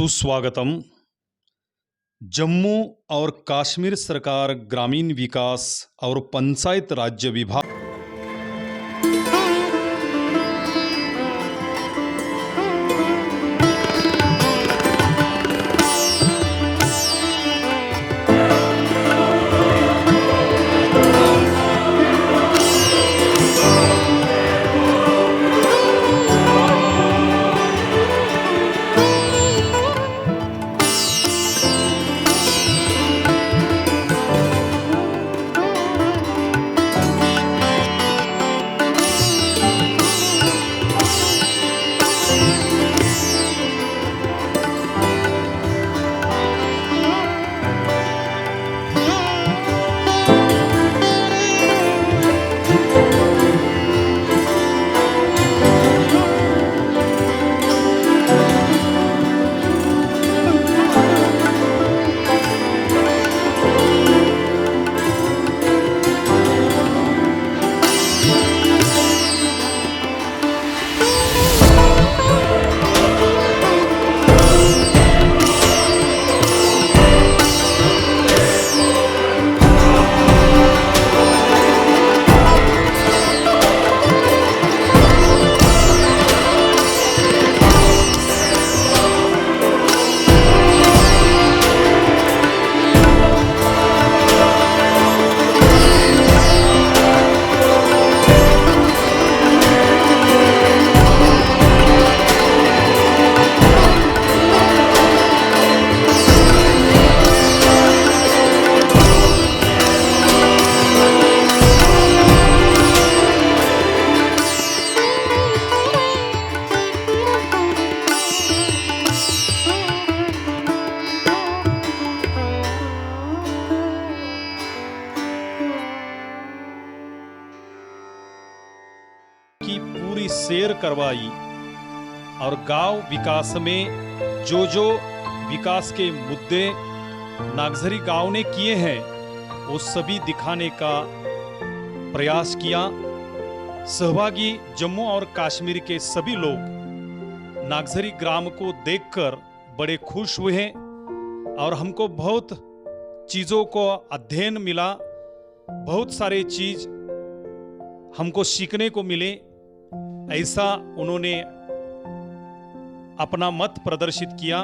सुस्वागतम। जम्मू और कश्मीर सरकार ग्रामीण विकास और पंचायत राज्य विभाग की पूरी सैर करवाई और गांव विकास में जो विकास के मुद्दे नागझरी गांव ने किए हैं वो सभी दिखाने का प्रयास किया। सहभागी जम्मू और कश्मीर के सभी लोग नागझरी ग्राम को देखकर बड़े खुश हुए हैं और हमको बहुत चीज़ों को अध्ययन मिला, बहुत सारे चीज हमको सीखने को मिले। ऐसा उन्होंने अपना मत प्रदर्शित किया।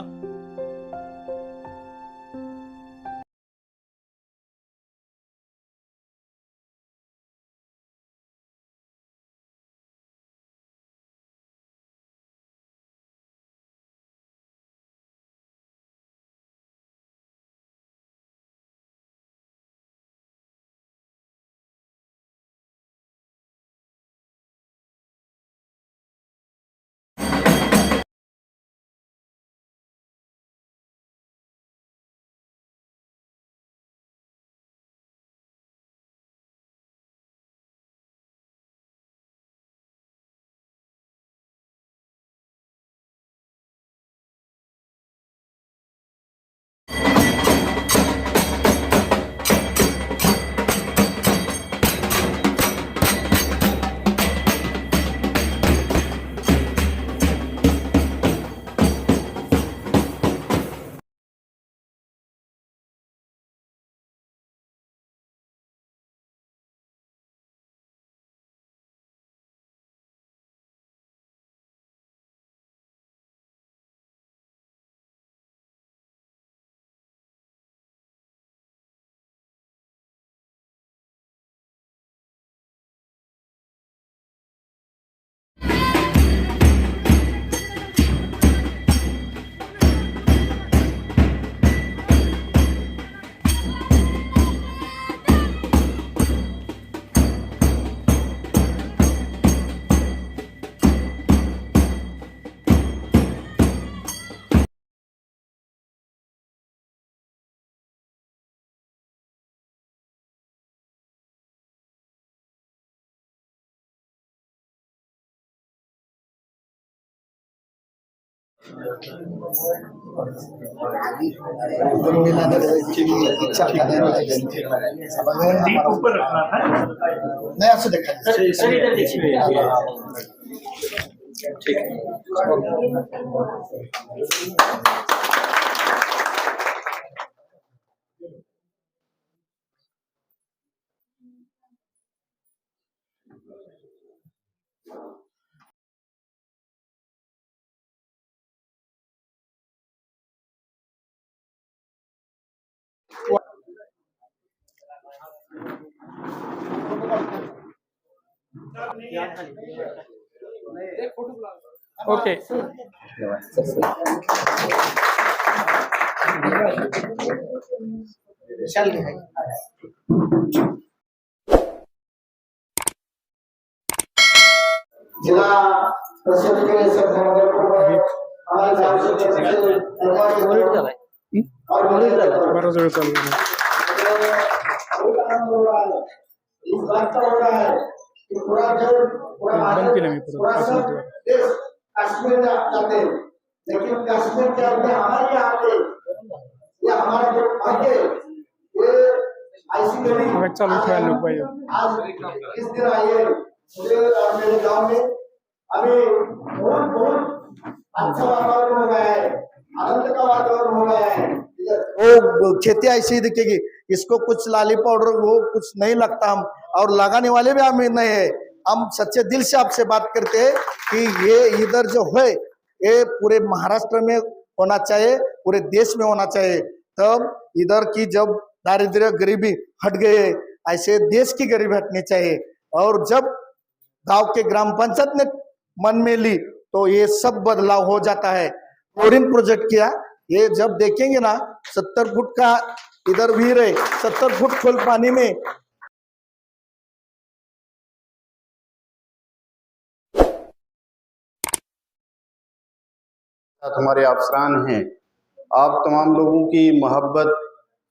ऊपर रखना था। नहीं आपसे देखा ठीक है। ओके जिला परिषद के हमारे गांव से बड़ा जोर चल रहा है। इस बात का हो रहा है कि पूरा बंद की नहीं पूरा देश कश्मीर जाते हैं, लेकिन कश्मीर के अंदर हमारे यहाँ पे या हमारा जो भाग्य ये ऐसी गली बच्चा लोग खेल लोग भाई आज इस दिन आई है मुझे और मेरे गांव में अभी बहुत बहुत अच्छा वातावरण हो गया है, आनंद का वातावरण हो गया है। वो खेती ऐसी ही दिखेगी, इसको कुछ लाली पाउडर वो कुछ नहीं लगता, हम और लगाने वाले भी हम नहीं है। हम सच्चे दिल से आपसे बात करते हैं कि ये इधर जो है ये पूरे महाराष्ट्र में होना चाहिए, पूरे देश में होना चाहिए। तब इधर की जब दारिद्र्य गरीबी हट गए, ऐसे देश की गरीबी हटनी चाहिए। और जब गांव के ग्राम पंचायत ने मन में ली तो ये सब बदलाव हो जाता है। क्लोरीन प्रोजेक्ट किया, ये जब देखेंगे ना 70 फुट का इधर व्हीर है, 70 फुट खोल पानी में हमारे अफसरान हैं। आप तमाम लोगों की मोहब्बत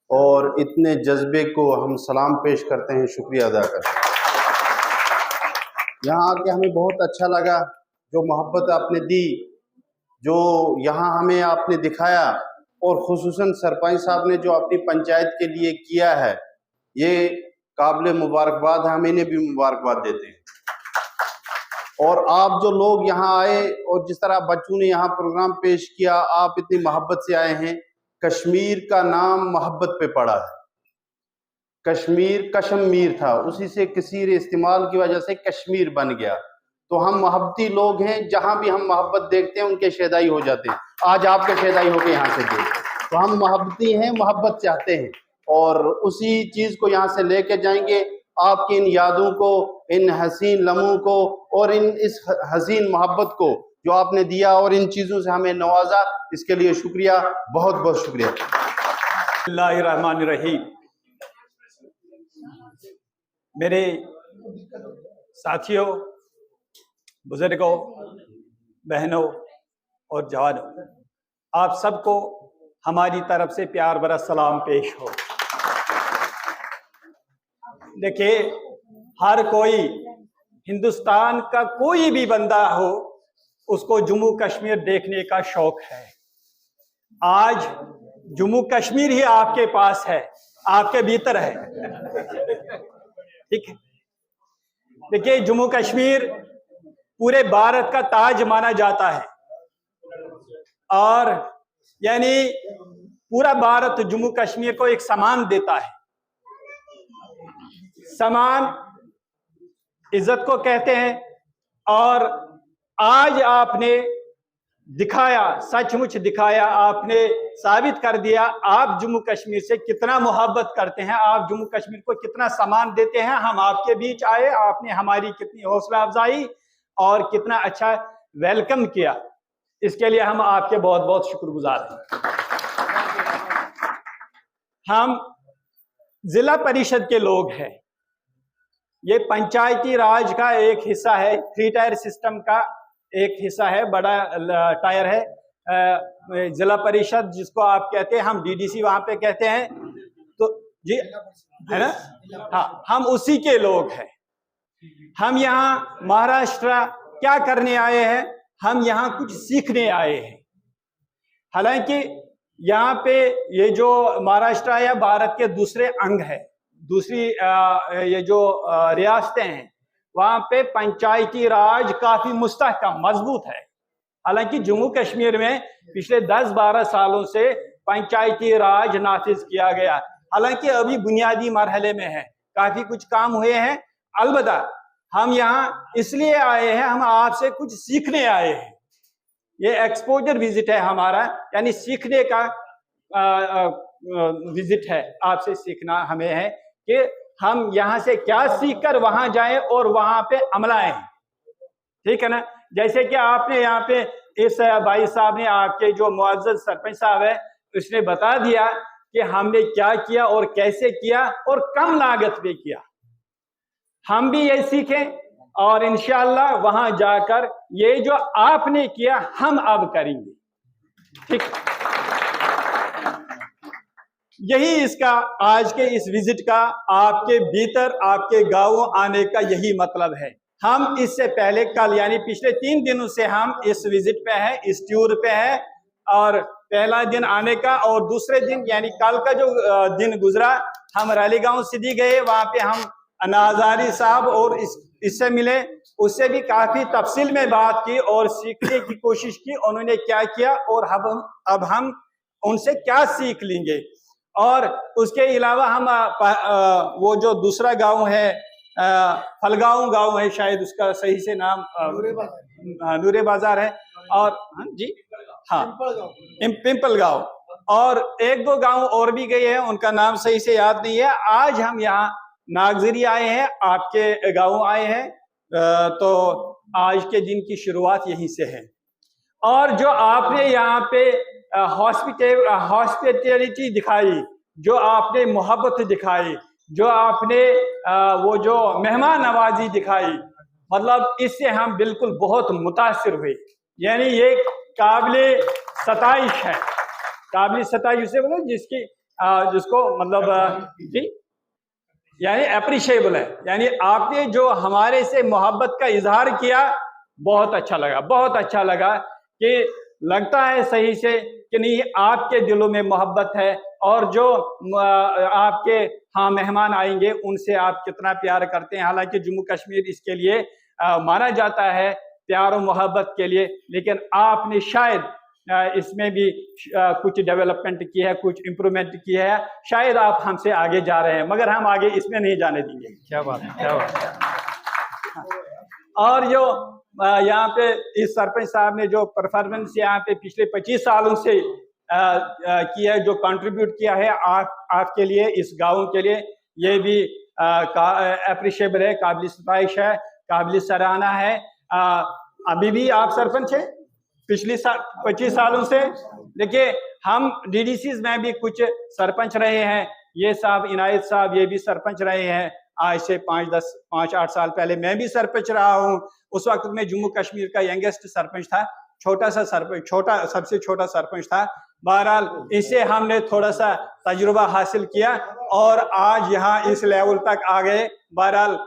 और इतने जज्बे को हम सलाम पेश करते हैं, शुक्रिया अदा करते हैं। यहाँ आके हमें बहुत अच्छा लगा, जो मोहब्बत आपने दी, जो यहाँ हमें आपने दिखाया, और खुसूसन सरपंच साहब ने जो अपनी पंचायत के लिए किया है, ये काबिल मुबारकबाद है, हम इन्हें भी मुबारकबाद देते हैं। और आप जो लोग यहाँ आए और जिस तरह बच्चों ने यहाँ प्रोग्राम पेश किया, आप इतनी मोहब्बत से आए हैं। कश्मीर का नाम मोहब्बत पे पड़ा है। कश्मीर कशमीर था, उसी से कसीर इस्तेमाल की वजह से कश्मीर बन गया। तो हम मोहब्बती लोग हैं, जहाँ भी हम मोहब्बत देखते हैं उनके शैदाई हो जाते हैं। आज आपके शैदाई हो गए यहाँ से देख, तो हम मोहब्बती हैं, मोहब्बत चाहते हैं और उसी चीज़ को यहाँ से लेके जाएंगे। आपकी इन यादों को, इन हसीन लम्हों को और इस हसीन मोहब्बत को जो आपने दिया और इन चीज़ों से हमें नवाजा, इसके लिए शुक्रिया, बहुत बहुत शुक्रिया। बिस्मिल्लाहिर्रहमानिर्रहीम। मेरे साथियों, बुजुर्गों, बहनों और जवानों, आप सबको हमारी तरफ से प्यार भरा सलाम पेश हो। देखिए, हर कोई हिंदुस्तान का कोई भी बंदा हो, उसको जम्मू कश्मीर देखने का शौक है। आज जम्मू कश्मीर ही आपके पास है, आपके भीतर है। ठीक है, देखिए, जम्मू कश्मीर पूरे भारत का ताज माना जाता है और यानी पूरा भारत जम्मू कश्मीर को एक सम्मान देता है। सम्मान इज्जत को कहते हैं और आज आपने दिखाया, सचमुच दिखाया, आपने साबित कर दिया आप जम्मू कश्मीर से कितना मोहब्बत करते हैं, आप जम्मू कश्मीर को कितना सम्मान देते हैं। हम आपके बीच आए, आपने हमारी कितनी हौसला अफजाई और कितना अच्छा वेलकम किया, इसके लिए हम आपके बहुत बहुत शुक्रगुजार हैं। हम जिला परिषद के लोग हैं, ये पंचायती राज का एक हिस्सा है, 3 टायर सिस्टम का एक हिस्सा है, बड़ा टायर है जिला परिषद जिसको आप कहते हैं, हम डीडीसी वहां पे कहते हैं, तो जी है ना, हाँ, हम उसी के लोग हैं। हम यहाँ महाराष्ट्र क्या करने आए हैं, हम यहाँ कुछ सीखने आए हैं। हालांकि यहाँ पे ये जो महाराष्ट्र है भारत के दूसरे अंग है, दूसरी ये जो रियासतें हैं वहां पे पंचायती राज काफी मुस्तहकम मजबूत है। हालांकि जम्मू कश्मीर में पिछले 10-12 सालों से पंचायती राज नाफिज किया गया, हालांकि अभी बुनियादी मरहले में है, काफी कुछ काम हुए हैं। अलबत्ता हम यहाँ इसलिए आए हैं, हम आपसे कुछ सीखने आए हैं। ये एक्सपोजर विजिट है हमारा, यानी सीखने का विजिट है। आपसे सीखना हमें है कि हम यहाँ से क्या सीख कर वहां जाएं और वहां पे अमलाएं, ठीक है ना। जैसे कि आपने यहाँ पे इस भाई साहब ने, आपके जो मुअज़्ज़ज़ सरपंच साहब है, उसने बता दिया कि हमने क्या किया और कैसे किया और कम लागत में किया। हम भी ये सीखें और इंशाअल्लाह वहां जाकर ये जो आपने किया हम अब करेंगे, ठीक। यही इसका आज के इस विजिट का, आपके भीतर आपके गांव आने का यही मतलब है। हम इससे पहले कल यानी पिछले 3 दिनों से हम इस विजिट पे हैं, इस टूर पे हैं, और पहला दिन आने का और दूसरे दिन यानी कल का जो दिन गुजरा, हम रालीगांव सिद्धि गए, वहां पे हम अनाज़ारी साहब और इससे मिले, उससे भी काफी तफसील में बात की और सीखने की कोशिश की उन्होंने क्या किया और अब हम उनसे क्या सीख लेंगे। और उसके अलावा हम वो जो दूसरा गांव है फलगांव गांव है, शायद उसका सही से नाम नूरे बाजार है, और जी हाँ पिंपल गांव, और 1-2 गांव और भी गए हैं, उनका नाम सही से याद नहीं है। आज हम यहाँ नागजरी आए हैं, आपके गांव आए हैं, तो आज के दिन की शुरुआत यहीं से है। और जो आपने यहाँ पे हॉस्पिटैलिटी दिखाई, जो आपने मोहब्बत दिखाई, जो आपने वो जो मेहमान नवाजी दिखाई, मतलब इससे हम बिल्कुल बहुत मुतासिर हुए। यानी ये काबिल सताइश है, काबिल सताइश से बोलो जिसको मतलब जी यानी अप्रिशिएबल है। यानी आपने जो हमारे से मोहब्बत का इजहार किया, बहुत अच्छा लगा, बहुत अच्छा लगा कि लगता है सही से कि नहीं आपके दिलों में मोहब्बत है, और जो आपके हाँ मेहमान आएंगे उनसे आप कितना प्यार करते हैं। हालांकि जम्मू कश्मीर इसके लिए माना जाता है प्यार और मोहब्बत के लिए, लेकिन आपने शायद इसमें भी कुछ डेवलपमेंट की है, कुछ इम्प्रूवमेंट की है, शायद आप हमसे आगे जा रहे हैं, मगर हम आगे इसमें नहीं जाने देंगे। क्या बात है, क्या बात है। और जो यहाँ पे इस सरपंच साहब ने जो परफॉर्मेंस यहाँ पे पिछले 25 सालों से किया है, जो कंट्रीब्यूट किया है आपके लिए, इस गाँव के लिए, ये भी अप्रिशिएबल है, काबिल सताइश है, काबिल सराहना है। अभी भी आप सरपंच हैं पिछले 25 सालों से। देखिए हम डीडीसीज में भी कुछ सरपंच रहे हैं, ये साहब इनायत साहब ये भी सरपंच रहे हैं, आज से 5-8 साल पहले मैं भी सरपंच रहा हूँ। उस वक्त में जम्मू कश्मीर का यंगेस्ट सरपंच था, छोटा सा सरपंच, सबसे छोटा सरपंच था। बहरहाल इससे हमने थोड़ा सा तजुर्बा हासिल किया और आज यहाँ इस लेवल तक आ गए। बहरहाल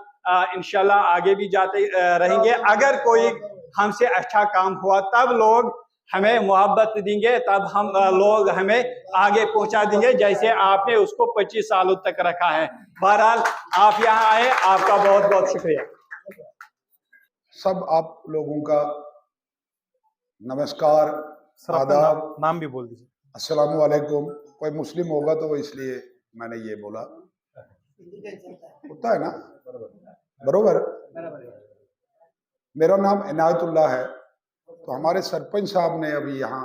इंशाल्लाह आगे भी जाते रहेंगे। अगर कोई हमसे अच्छा काम हुआ तब लोग हमें मोहब्बत देंगे, तब हम लोग हमें आगे पहुंचा देंगे, जैसे आपने उसको 25 सालों तक रखा है। बहरहाल आप यहाँ आए, आपका बहुत बहुत शुक्रिया। सब आप लोगों का नमस्कार, आदाब। नाम भी बोल दीजिए। अस्सलाम वालेकुम। कोई मुस्लिम होगा तो इसलिए मैंने ये बोला, होता है ना, बरोबर। मेरा नाम इनायतुल्लाह है। तो हमारे सरपंच साहब ने अभी यहाँ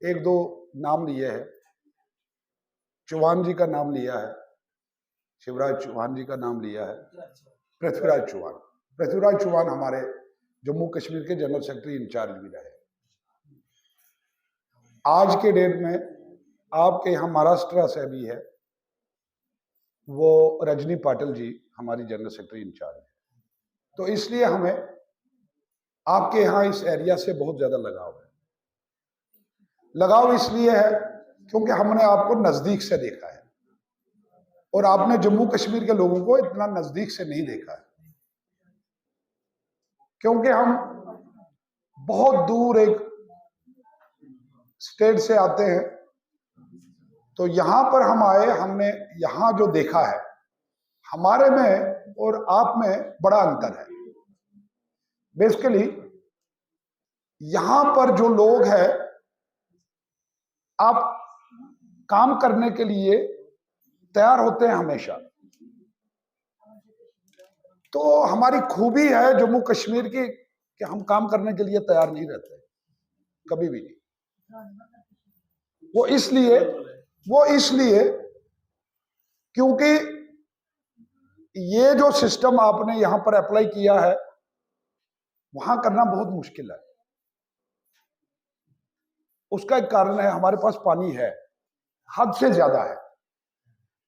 1-2 नाम लिए हैं। चौहान जी का नाम लिया है, शिवराज चौहान जी का नाम लिया है, पृथ्वीराज चौहान। पृथ्वीराज चौहान हमारे जम्मू कश्मीर के जनरल सेक्रेटरी इंचार्ज भी रहे। आज के डेट में आपके यहाँ महाराष्ट्र से भी है, वो रजनी पाटिल जी हमारी जनरल सेक्रेटरी इंचार्ज है। तो इसलिए हमें आपके यहाँ इस एरिया से बहुत ज्यादा लगाव है। लगाव इसलिए है क्योंकि हमने आपको नजदीक से देखा है और आपने जम्मू कश्मीर के लोगों को इतना नजदीक से नहीं देखा है, क्योंकि हम बहुत दूर एक स्टेट से आते हैं। तो यहां पर हम आए, हमने यहां जो देखा है, हमारे में और आप में बड़ा अंतर है। बेसिकली यहां पर जो लोग हैं, आप काम करने के लिए तैयार होते हैं हमेशा। तो हमारी खूबी है जम्मू कश्मीर की कि हम काम करने के लिए तैयार नहीं रहते, कभी भी नहीं। वो इसलिए क्योंकि ये जो सिस्टम आपने यहां पर अप्लाई किया है, वहां करना बहुत मुश्किल है। उसका एक कारण है, हमारे पास पानी है, हद से ज्यादा है।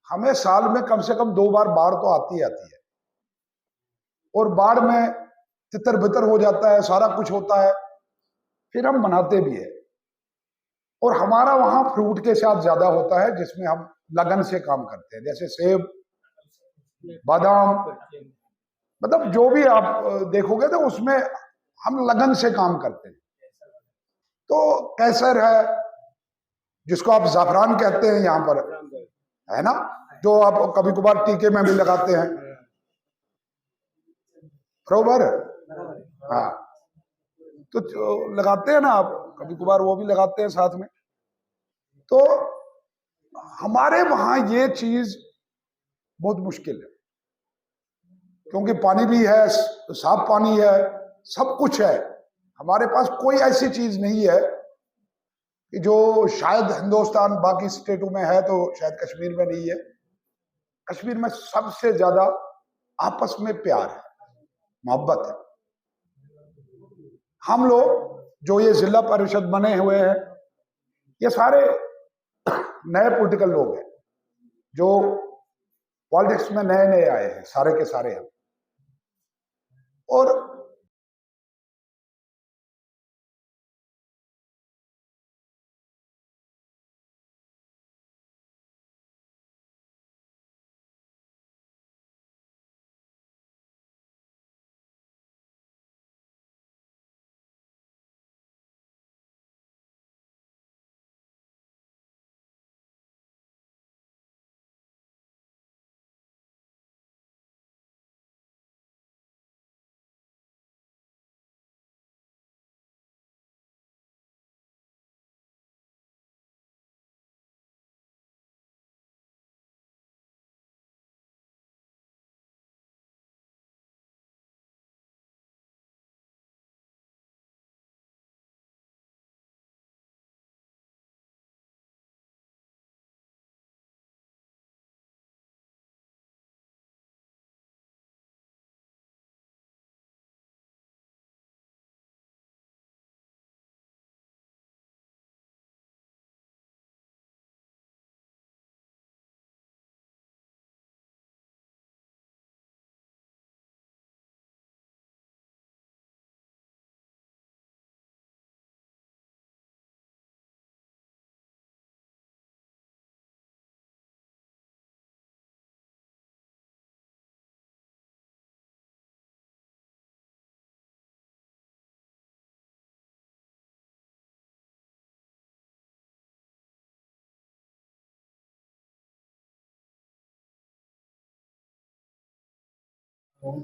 हमें साल में कम से कम 2 बार बाढ़ तो आती है, और बाढ़ में तितर बितर हो जाता है, सारा कुछ होता है, फिर हम बनाते भी है। और हमारा वहां फ्रूट के साथ ज्यादा होता है, जिसमें हम लगन से काम करते हैं, जैसे सेब, बादाम, मतलब जो भी आप देखोगे तो उसमें हम लगन से काम करते हैं। तो कैसर है, जिसको आप जाफरान कहते हैं यहाँ पर, है ना, जो आप कभी कभार टीके में भी लगाते हैं, बरोबर। हाँ, तो लगाते हैं ना आप, कभी कभार वो भी लगाते हैं साथ में। तो हमारे वहां ये चीज बहुत मुश्किल है, क्योंकि पानी भी है, साफ पानी है, सब कुछ है। हमारे पास कोई ऐसी चीज नहीं है कि जो शायद हिंदुस्तान बाकी स्टेटों में है तो शायद कश्मीर में नहीं है। कश्मीर में सबसे ज्यादा आपस में प्यार है, मोहब्बत है। हम लोग जो ये जिला परिषद बने हुए हैं, ये सारे नए पॉलिटिकल लोग हैं, जो पॉलिटिक्स में नए नए आए हैं, सारे के सारे हैं। और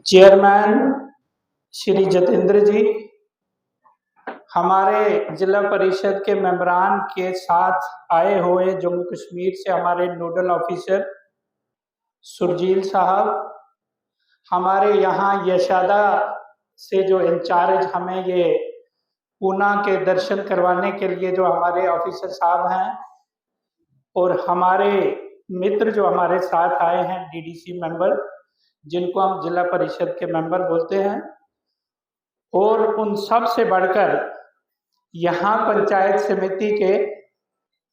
चेयरमैन श्री जतेंद्र जी, हमारे जिला परिषद के मेंबरान के साथ आए हुए जम्मू कश्मीर से हमारे नोडल ऑफिसर सुरजील साहब, हमारे यहाँ यशादा से जो इंचार्ज हमें ये पूना के दर्शन करवाने के लिए जो हमारे ऑफिसर साहब हैं, और हमारे मित्र जो हमारे साथ आए हैं डीडीसी मेंबर, जिनको हम जिला परिषद के मेंबर बोलते हैं, और उन सब से बढ़कर यहाँ पंचायत समिति के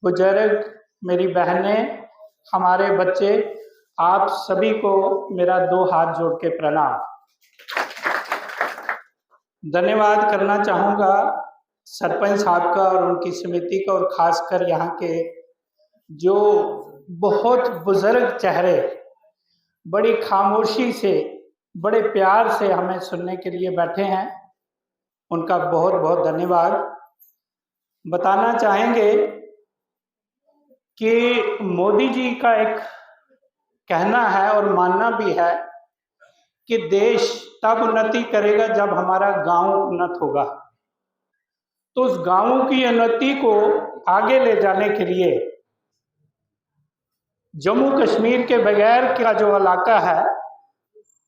बुजुर्ग, मेरी बहनें, हमारे बच्चे, आप सभी को मेरा 2 हाथ जोड़ के प्रणाम। धन्यवाद करना चाहूँगा सरपंच साहब का और उनकी समिति का, और खासकर यहाँ के जो बहुत बुजुर्ग चेहरे बड़ी खामोशी से, बड़े प्यार से हमें सुनने के लिए बैठे हैं, उनका बहुत बहुत धन्यवाद। बताना चाहेंगे कि मोदी जी का एक कहना है और मानना भी है कि देश तब उन्नति करेगा जब हमारा गांव उन्नत होगा। तो उस गांव की उन्नति को आगे ले जाने के लिए जम्मू कश्मीर के बगैर का जो इलाका है,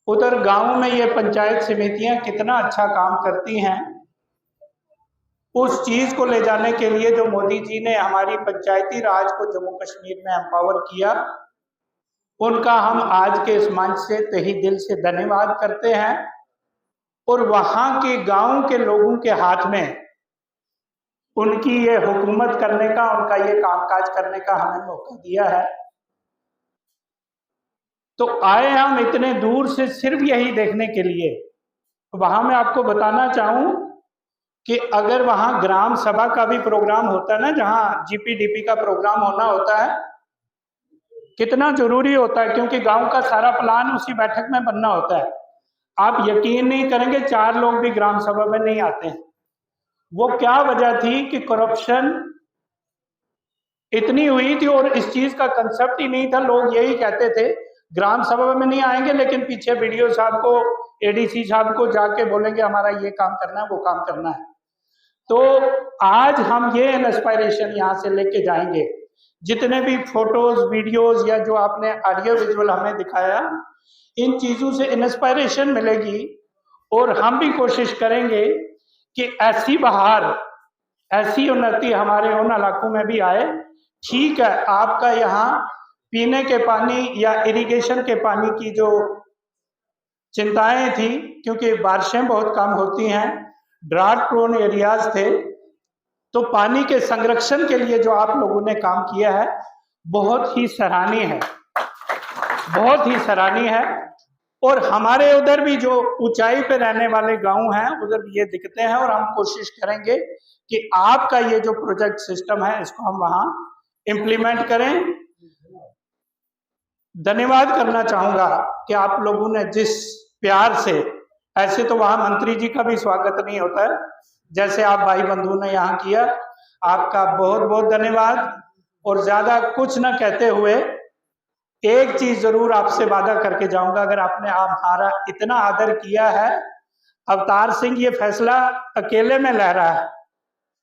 उधर गांव में ये पंचायत समितियां कितना अच्छा काम करती हैं, उस चीज को ले जाने के लिए जो मोदी जी ने हमारी पंचायती राज को जम्मू कश्मीर में एम्पावर किया, उनका हम आज के इस मंच से तहे दिल से धन्यवाद करते हैं। और वहां के गांव के लोगों के हाथ में उनकी ये हुकूमत करने का, उनका ये कामकाज करने का हमें मौका दिया है। तो आए हम इतने दूर से सिर्फ यही देखने के लिए। वहां मैं आपको बताना चाहूं कि अगर वहां ग्राम सभा का भी प्रोग्राम होता है ना, जहां जीपीडीपी का प्रोग्राम होना होता है, कितना जरूरी होता है, क्योंकि गांव का सारा प्लान उसी बैठक में बनना होता है। आप यकीन नहीं करेंगे, 4 लोग भी ग्राम सभा में नहीं आते हैं। वो क्या वजह थी कि करप्शन इतनी हुई थी और इस चीज का कंसेप्ट ही नहीं था। लोग यही कहते थे ग्राम सभा में नहीं आएंगे, लेकिन पीछे बीडीओ साहब को, एडीसी साहब को जाके बोलेंगे हमारा ये काम करना है, वो काम करना है। तो आज हम ये इंस्पायरेशन यहाँ से लेके जाएंगे। जितने भी फोटोज, वीडियोज या जो आपने ऑडियो विजुअल हमें दिखाया, इन चीजों से इंस्पायरेशन मिलेगी और हम भी कोशिश करेंगे कि ऐसी बहार, ऐसी उन्नति हमारे उन इलाकों में भी आए। ठीक है, आपका यहाँ पीने के पानी या इरिगेशन के पानी की जो चिंताएं थी, क्योंकि बारिशें बहुत कम होती हैं, ड्राट प्रोन एरियाज थे, तो पानी के संरक्षण के लिए जो आप लोगों ने काम किया है बहुत ही सराहनीय है, बहुत ही सराहनीय है। और हमारे उधर भी जो ऊंचाई पे रहने वाले गांव हैं, उधर भी ये दिखते हैं और हम कोशिश करेंगे कि आपका ये जो प्रोजेक्ट सिस्टम है इसको हम वहां इम्प्लीमेंट करें। धन्यवाद करना चाहूंगा कि आप लोगों ने जिस प्यार से, ऐसे तो वहां मंत्री जी का भी स्वागत नहीं होता है, जैसे आप भाई बंधु ने यहाँ किया, आपका बहुत बहुत धन्यवाद। और ज्यादा कुछ न कहते हुए एक चीज जरूर आपसे वादा करके जाऊंगा, अगर आपने हमारा इतना आदर किया है, अवतार सिंह ये फैसला अकेले में ले रहा है,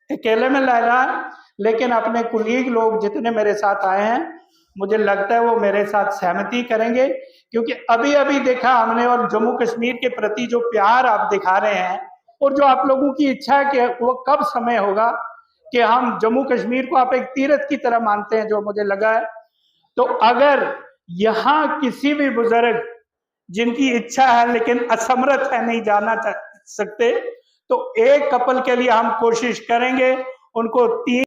अकेले में ले रहा है, लेकिन अपने कुलीग लोग जितने मेरे साथ आए हैं, मुझे लगता है वो मेरे साथ सहमति करेंगे, क्योंकि अभी अभी देखा हमने, और जम्मू कश्मीर के प्रति जो प्यार आप दिखा रहे हैं और जो आप लोगों की इच्छा है कि वो कब समय होगा कि हम जम्मू कश्मीर को आप एक तीर्थ की तरह मानते हैं, जो मुझे लगा है। तो अगर यहाँ किसी भी बुजुर्ग जिनकी इच्छा है लेकिन असमर्थ है, नहीं जाना सकते, तो एक कपल के लिए हम कोशिश करेंगे उनको 3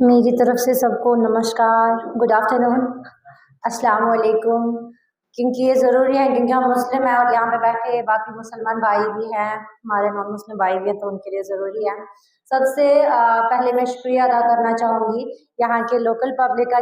मेरी तरफ से सबको नमस्कार, गुड आफ्टरनून, अस्सलाम वालेकुम। क्योंकि ये ज़रूरी है, क्योंकि हम मुस्लिम हैं और यहाँ पे बैठे बाकी मुसलमान भाई भी हैं, हमारे नॉन मुस्लिम भाई भी हैं, तो उनके लिए ज़रूरी है। सबसे पहले मैं शुक्रिया अदा करना चाहूँगी यहाँ के लोकल पब्लिक का।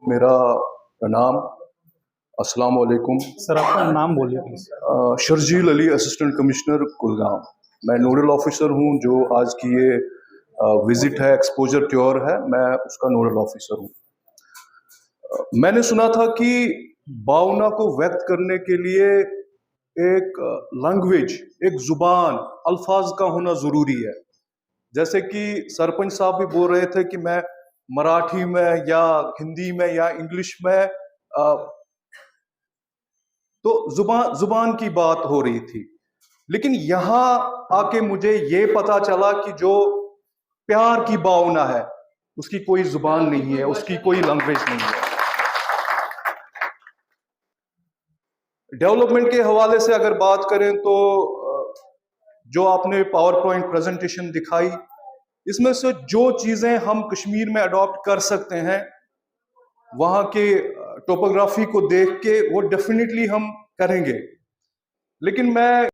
मेरा प्रणाम, अस्सलाम वालेकुम। सर आपका नाम बोलिए please. Sharjeel Ali, assistant commissioner Kulgam. मैं नोडल ऑफिसर हूं। जो आज की ये विजिट है, एक्सपोजर क्योर है, मैं उसका नोडल ऑफिसर हूं। मैंने सुना था कि भावना को व्यक्त करने के लिए एक लैंग्वेज, एक जुबान, अल्फाज का होना जरूरी है। जैसे कि सरपंच साहब भी बोल रहे थे कि मैं मराठी में या हिंदी में या इंग्लिश में, तो जुबान की बात हो रही थी। लेकिन यहां आके मुझे ये पता चला कि जो प्यार की भावना है उसकी कोई जुबान नहीं है, उसकी कोई लैंग्वेज नहीं है। डेवलपमेंट के हवाले से अगर बात करें तो जो आपने पावर पॉइंट प्रेजेंटेशन दिखाई, इसमें से जो चीजें हम कश्मीर में अडॉप्ट कर सकते हैं वहां के टोपोग्राफी को देख के, वो डेफिनेटली हम करेंगे। लेकिन मैं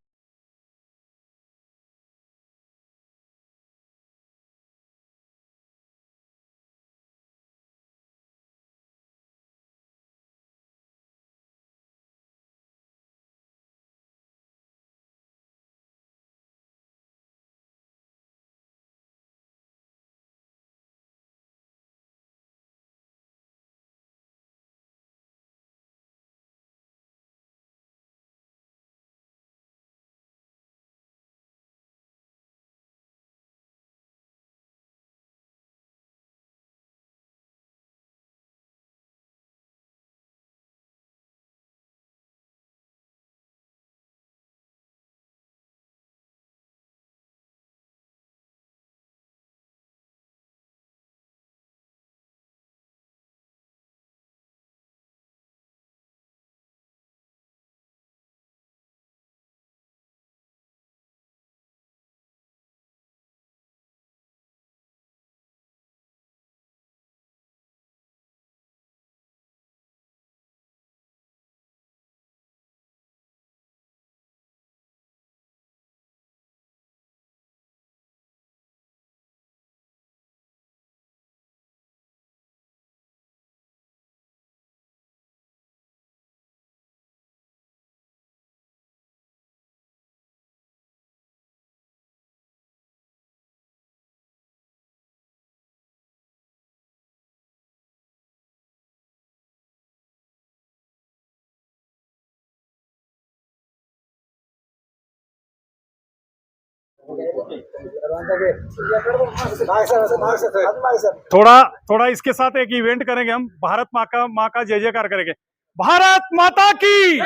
थोड़ा इसके साथ एक इवेंट करेंगे हम। भारत माँ का जय जयकार करेंगे। भारत माता की,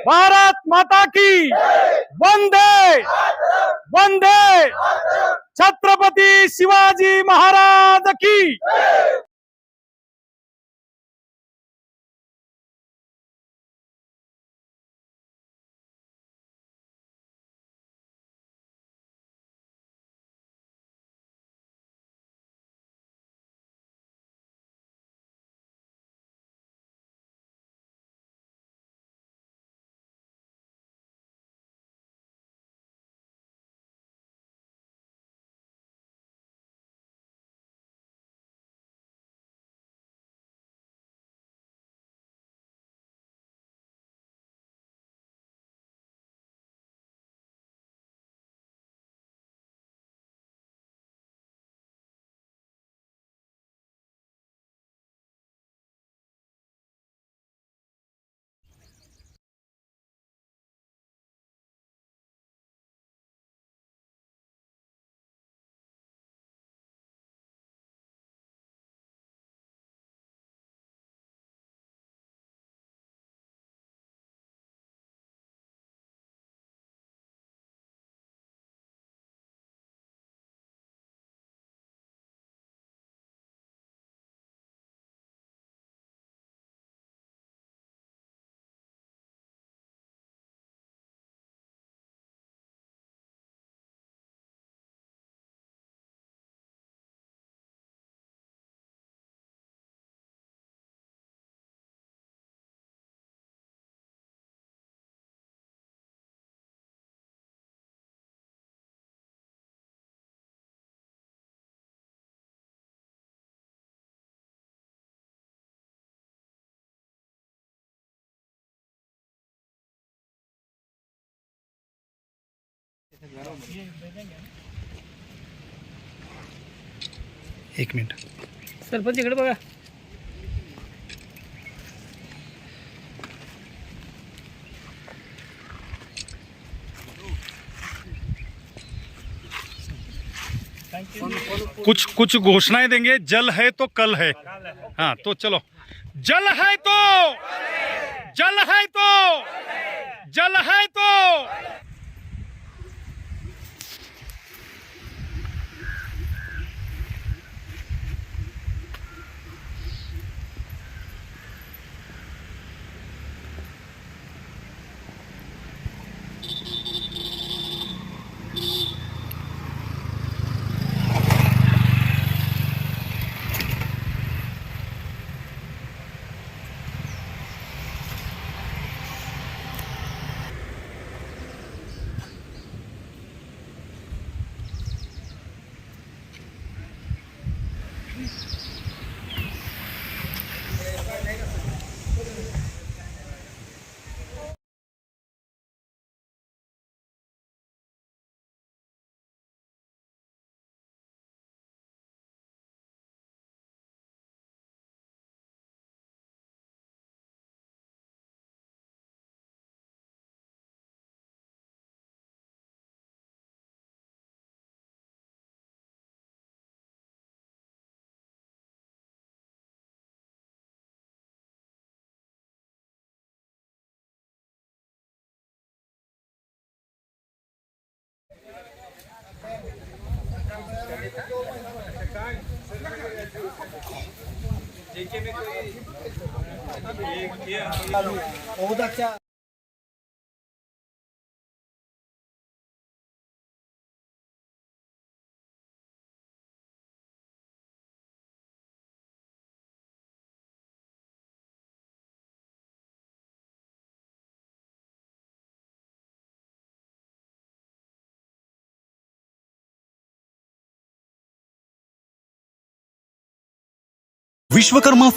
भारत माता की, वंदे वंदे, छत्रपति शिवाजी महाराज की। एक मिनिट सरपंच इकडे बघा. कुछ घोषणाएं देंगे। जल है तो कल है। हाँ तो चलो, जल है तो, जल है तो, जल है तो। बहुत अच्छा। विश्वकर्मा